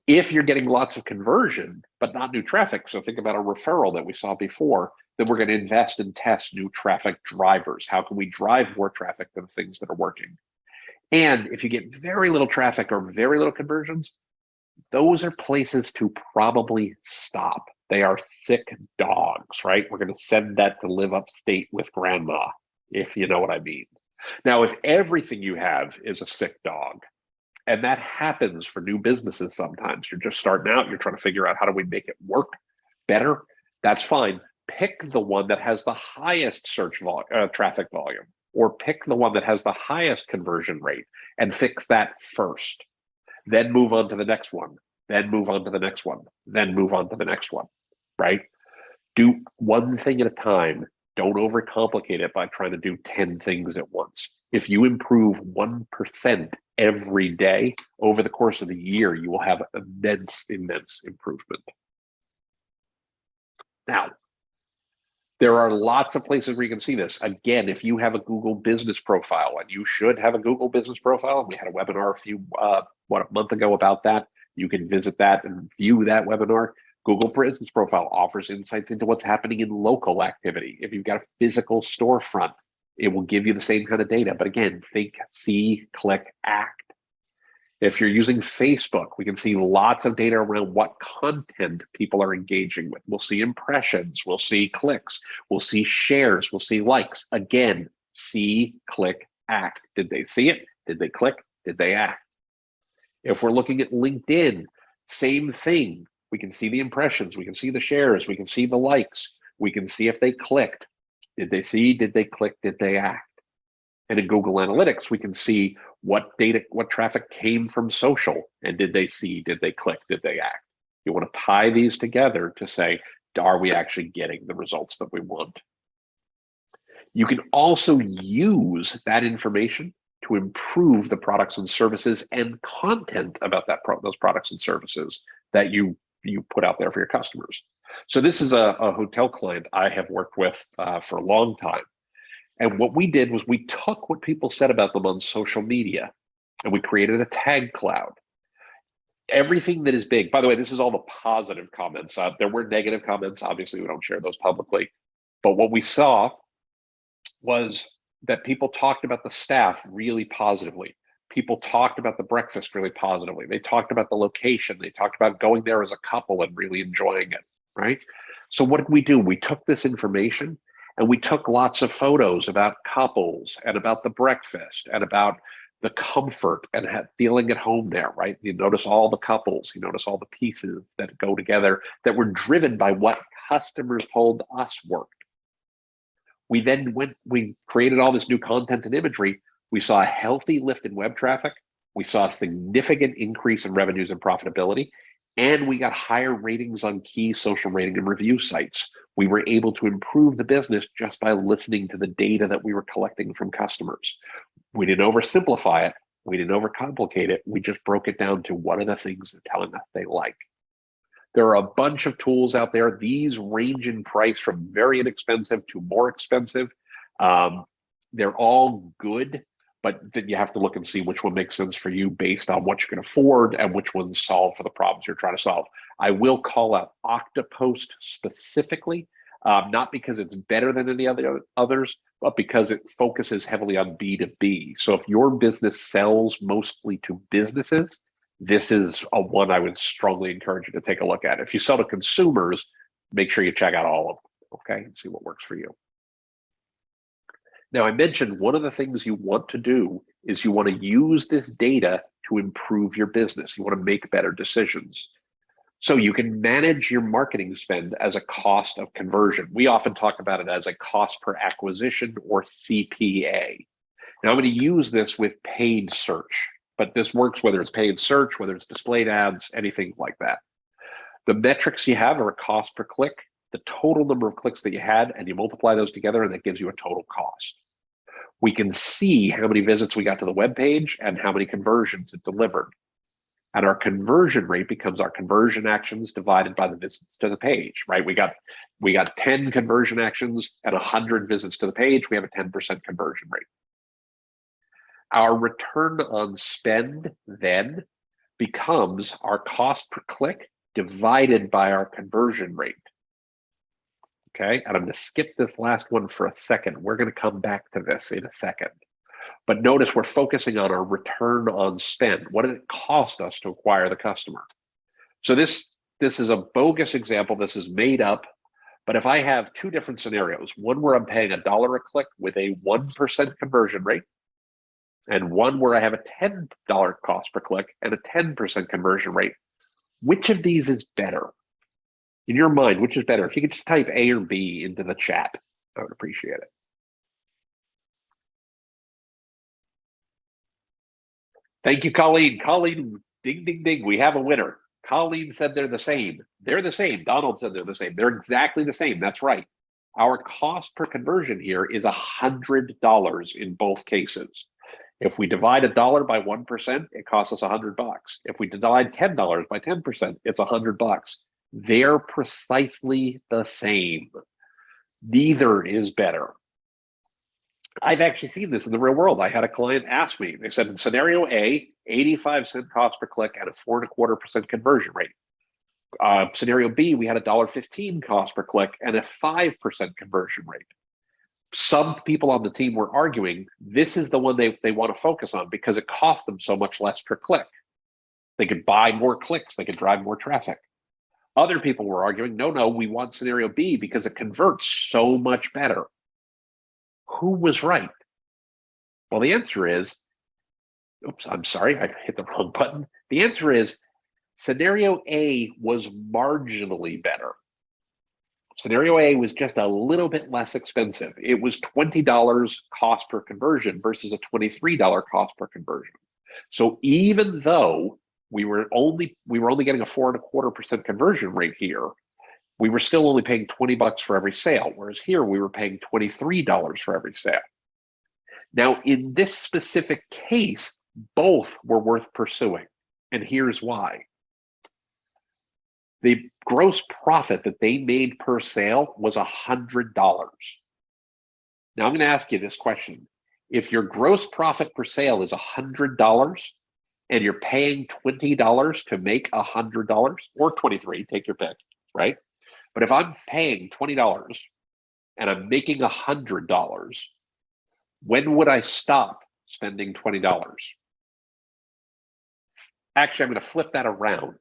If you're getting lots of conversion, but not new traffic, so think about a referral that we saw before, then we're going to invest and test new traffic drivers. How can we drive more traffic to the things that are working? And if you get very little traffic or very little conversions, those are places to probably stop. They are sick dogs, right? We're going to send that to live upstate with grandma, if you know what I mean. Now, if everything you have is a sick dog, and that happens for new businesses sometimes. You're just starting out, you're trying to figure out how do we make it work better. That's fine. Pick the one that has the highest traffic volume, or pick the one that has the highest conversion rate and fix that first. Then move on to the next one, then move on to the next one, then move on to the next one, right? Do one thing at a time. Don't overcomplicate it by trying to do 10 things at once. If you improve 1% every day over the course of the year, you will have immense improvement. Now, there are lots of places where you can see this. Again, if you have a Google business profile, and you should have a Google business profile, and we had a webinar a month ago about that. You can visit that and view that webinar. Google Business Profile offers insights into what's happening in local activity. If you've got a physical storefront, it will give you the same kind of data. But again, think, see, click, act. If you're using Facebook, we can see lots of data around what content people are engaging with. We'll see impressions, we'll see clicks, we'll see shares, we'll see likes. Again, see, click, act. Did they see it? Did they click? Did they act? If we're looking at LinkedIn, same thing. We can see the impressions, we can see the shares, we can see the likes, we can see if they clicked. Did they see, did they click, did they act? And in Google Analytics, we can see what traffic came from social, and did they see, did they click, did they act? You want to tie these together to say, are we actually getting the results that we want? You can also use that information to improve the products and services and content about those products and services that you put out there for your customers. So this is a hotel client I have worked with for a long time. And what we did was we took what people said about them on social media and we created a tag cloud. Everything that is big, by the way, this is all the positive comments. There were negative comments. Obviously, we don't share those publicly. But what we saw was that people talked about the staff really positively. people talked about the breakfast really positively. They talked about the location. They talked about going there as a couple and really enjoying it, right? So what did we do? We took this information and we took lots of photos about couples and about the breakfast and about the comfort and feeling at home there, right? You notice all the couples, you notice all the pieces that go together that were driven by what customers told us worked. We created all this new content and imagery. We saw a healthy lift in web traffic. We saw a significant increase in revenues and profitability, and we got higher ratings on key social rating and review sites. We were able to improve the business just by listening to the data that we were collecting from customers. We didn't oversimplify it. We didn't overcomplicate it. We just broke it down to what are the things they're telling us they like. There are a bunch of tools out there. These range in price from very inexpensive to more expensive. They're all good, but then you have to look and see which one makes sense for you based on what you can afford and which ones solve for the problems you're trying to solve. I will call out Octopost specifically, not because it's better than any others, but because it focuses heavily on B2B. So if your business sells mostly to businesses, this is a one I would strongly encourage you to take a look at. If you sell to consumers, make sure you check out all of them, okay, and see what works for you. Now, I mentioned one of the things you want to do is you want to use this data to improve your business. You want to make better decisions. So you can manage your marketing spend as a cost of conversion. We often talk about it as a cost per acquisition, or CPA. Now I'm going to use this with paid search, but this works whether it's paid search, whether it's displayed ads, anything like that. The metrics you have are a cost per click, the total number of clicks that you had, and you multiply those together and that gives you a total cost. We can see how many visits we got to the web page and how many conversions it delivered. And our conversion rate becomes our conversion actions divided by the visits to the page, right? We got 10 conversion actions and 100 visits to the page. We have a 10% conversion rate. Our return on spend then becomes our cost per click divided by our conversion rate. Okay, and I'm going to skip this last one for a second. We're going to come back to this in a second. But notice we're focusing on our return on spend. What did it cost us to acquire the customer? So this is a bogus example. This is made up. But if I have two different scenarios, one where I'm paying $1 a click with a 1% conversion rate, and one where I have a $10 cost per click and a 10% conversion rate, which of these is better? In your mind, which is better? If you could just type A or B into the chat, I would appreciate it. Thank you, Colleen. Colleen, ding, ding, ding. We have a winner. Colleen said they're the same. They're the same. Donald said they're the same. They're exactly the same. That's right. Our cost per conversion here is $100 in both cases. If we divide $1 by 1%, it costs us $100. If we divide $10 by 10%, it's $100. They're precisely the same. Neither is better. I've actually seen this in the real world. I had a client ask me, they said in scenario A, 85-cent cost per click at a 4.25% conversion rate. Scenario B, we had a $1.15 cost per click and a 5% conversion rate. Some people on the team were arguing this is the one they want to focus on because it costs them so much less per click. They could buy more clicks, they could drive more traffic. Other people were arguing, no, we want scenario B because it converts so much better. Who was right? Well, the answer is, oops, I'm sorry, I hit the wrong button. The answer is scenario A was marginally better. Scenario A was just a little bit less expensive. It was $20 cost per conversion versus a $23 cost per conversion. So even though we were only getting a 4.25% conversion rate here, we were still only paying $20 for every sale, whereas here we were paying $23 for every sale. Now, in this specific case, both were worth pursuing, and here's why. The gross profit that they made per sale was $100. Now, I'm going to ask you this question. If your gross profit per sale is $100 and you're paying $20 to make $100, or $23, take your pick, right? But if I'm paying $20 and I'm making $100, when would I stop spending $20? Actually, I'm going to flip that around.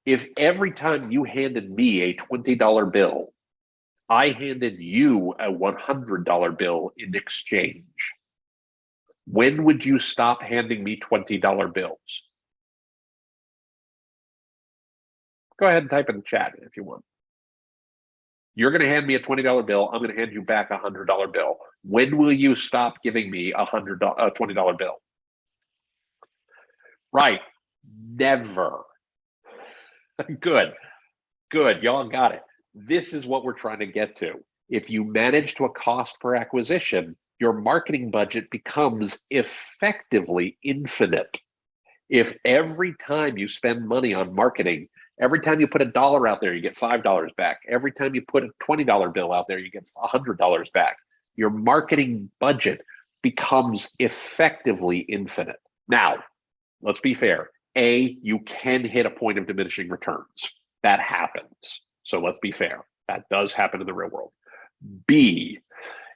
If every time you handed me a $20 bill, I handed you a $100 bill in exchange, when would you stop handing me $20 bills? Go ahead and type in the chat if you want. You're going to hand me a $20 bill. I'm going to hand you back a $100 bill. When will you stop giving me a $20 bill? Right. Never. Good. Good. Y'all got it. This is what we're trying to get to. If you manage to a cost per acquisition, your marketing budget becomes effectively infinite. If every time you spend money on marketing, every time you put $1 out there, you get $5 back. Every time you put a $20 bill out there, you get $100 back. Your marketing budget becomes effectively infinite. Now, let's be fair. A, you can hit a point of diminishing returns. That happens. So let's be fair. That does happen in the real world. B,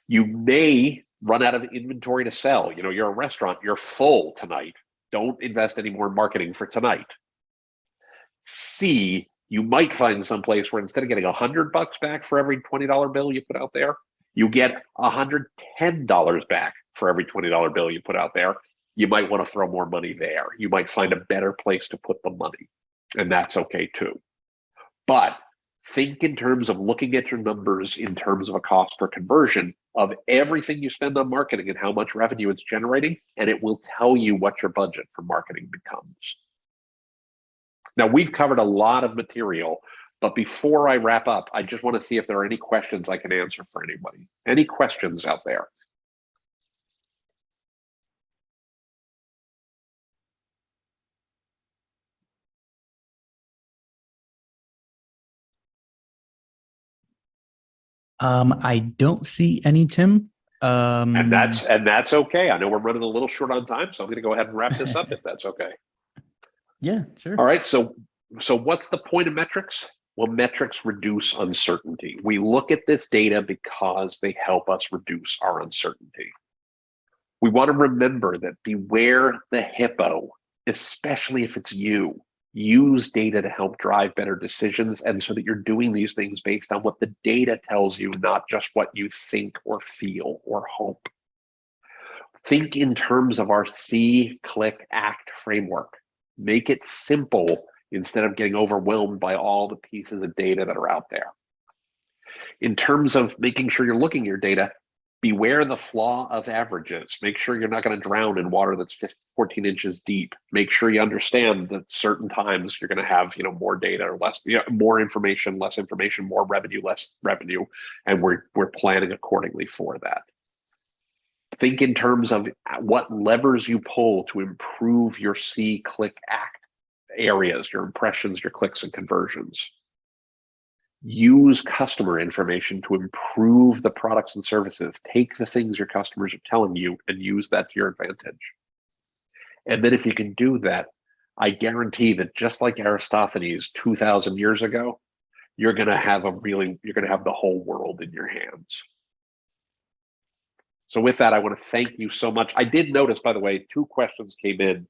you may run out of inventory to sell. You know, you're a restaurant, you're full tonight. Don't invest any more in marketing for tonight. C, you might find someplace where instead of getting $100 back for every $20 bill you put out there, you get $110 back for every $20 bill you put out there. You might want to throw more money there. You might find a better place to put the money, and that's okay too. But think in terms of looking at your numbers in terms of a cost per conversion of everything you spend on marketing and how much revenue it's generating, and it will tell you what your budget for marketing becomes. Now, we've covered a lot of material, but before I wrap up, I just want to see if there are any questions I can answer for anybody. Any questions out there? I don't see any, Tim. And that's okay. I know we're running a little short on time, so I'm going to go ahead and wrap this up if that's okay. Yeah, sure. All right. So what's the point of metrics? Well, metrics reduce uncertainty. We look at this data because they help us reduce our uncertainty. We want to remember that beware the hippo, especially if it's you. Use data to help drive better decisions, and so that you're doing these things based on what the data tells you, not just what you think or feel or hope. Think in terms of our see, click, act framework. Make it simple instead of getting overwhelmed by all the pieces of data that are out there. In terms of making sure you're looking at your data, beware the flaw of averages. Make sure you're not going to drown in water that's 14 inches deep. Make sure you understand that certain times you're going to have, more data or less, more information, less information, more revenue, less revenue, and we're planning accordingly for that. Think in terms of what levers you pull to improve your see, click, act areas, your impressions, your clicks, and conversions. Use customer information to improve the products and services. Take the things your customers are telling you and use that to your advantage. And then if you can do that, I guarantee that just like Aristophanes 2,000 years ago, you're going to have the whole world in your hands. So with that, I want to thank you so much. I did notice, by the way, 2 questions came in.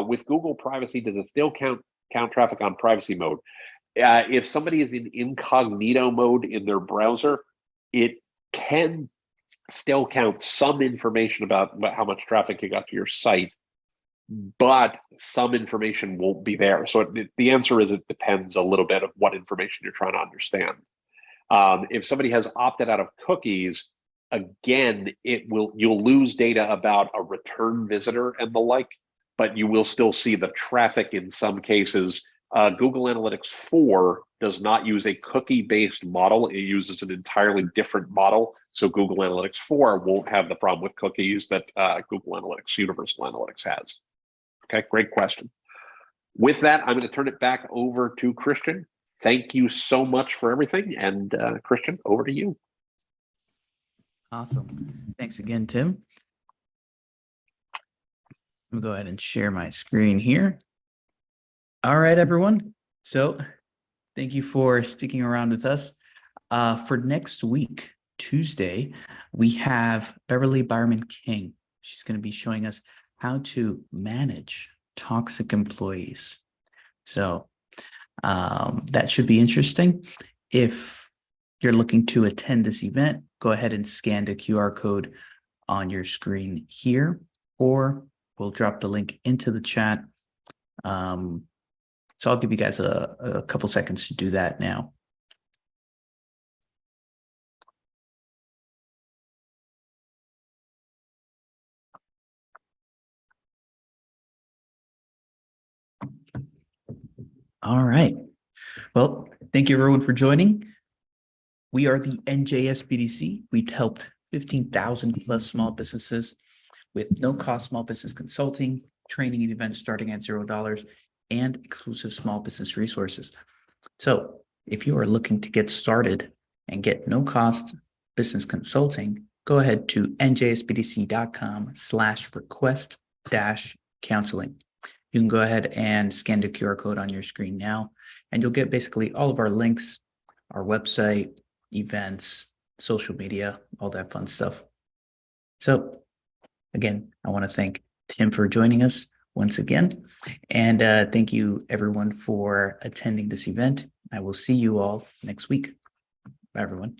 With Google privacy, does it still count traffic on privacy mode? If somebody is in incognito mode in their browser, it can still count some information about how much traffic you got to your site, but some information won't be there. So the answer is it depends a little bit of what information you're trying to understand. If somebody has opted out of cookies, again, you'll lose data about a return visitor and the like, but you will still see the traffic in some cases. Google Analytics 4 does not use a cookie-based model. It uses an entirely different model. So Google Analytics 4 won't have the problem with cookies that Google Analytics, Universal Analytics has. Okay, great question. With that, I'm going to turn it back over to Christian. Thank you so much for everything. And Christian, over to you. Awesome. Thanks again, Tim. I'll go ahead and share my screen here. All right, everyone. So thank you for sticking around with us. For next week, Tuesday, we have Beverly Byerman King. She's going to be showing us how to manage toxic employees. So that should be interesting. If you're looking to attend this event, go ahead and scan the QR code on your screen here, or we'll drop the link into the chat. So I'll give you guys a couple seconds to do that now. All right. Well, thank you everyone for joining. We are the NJSBDC. We've helped 15,000 plus small businesses with no-cost small business consulting, training and events starting at $0, and exclusive small business resources. So if you are looking to get started and get no-cost business consulting, go ahead to njsbdc.com/request-counseling. You can go ahead and scan the QR code on your screen now, and you'll get basically all of our links, our website, events, social media, all that fun stuff. So again, I want to thank Tim for joining us once again. And thank you everyone for attending this event. I will see you all next week. Bye, everyone.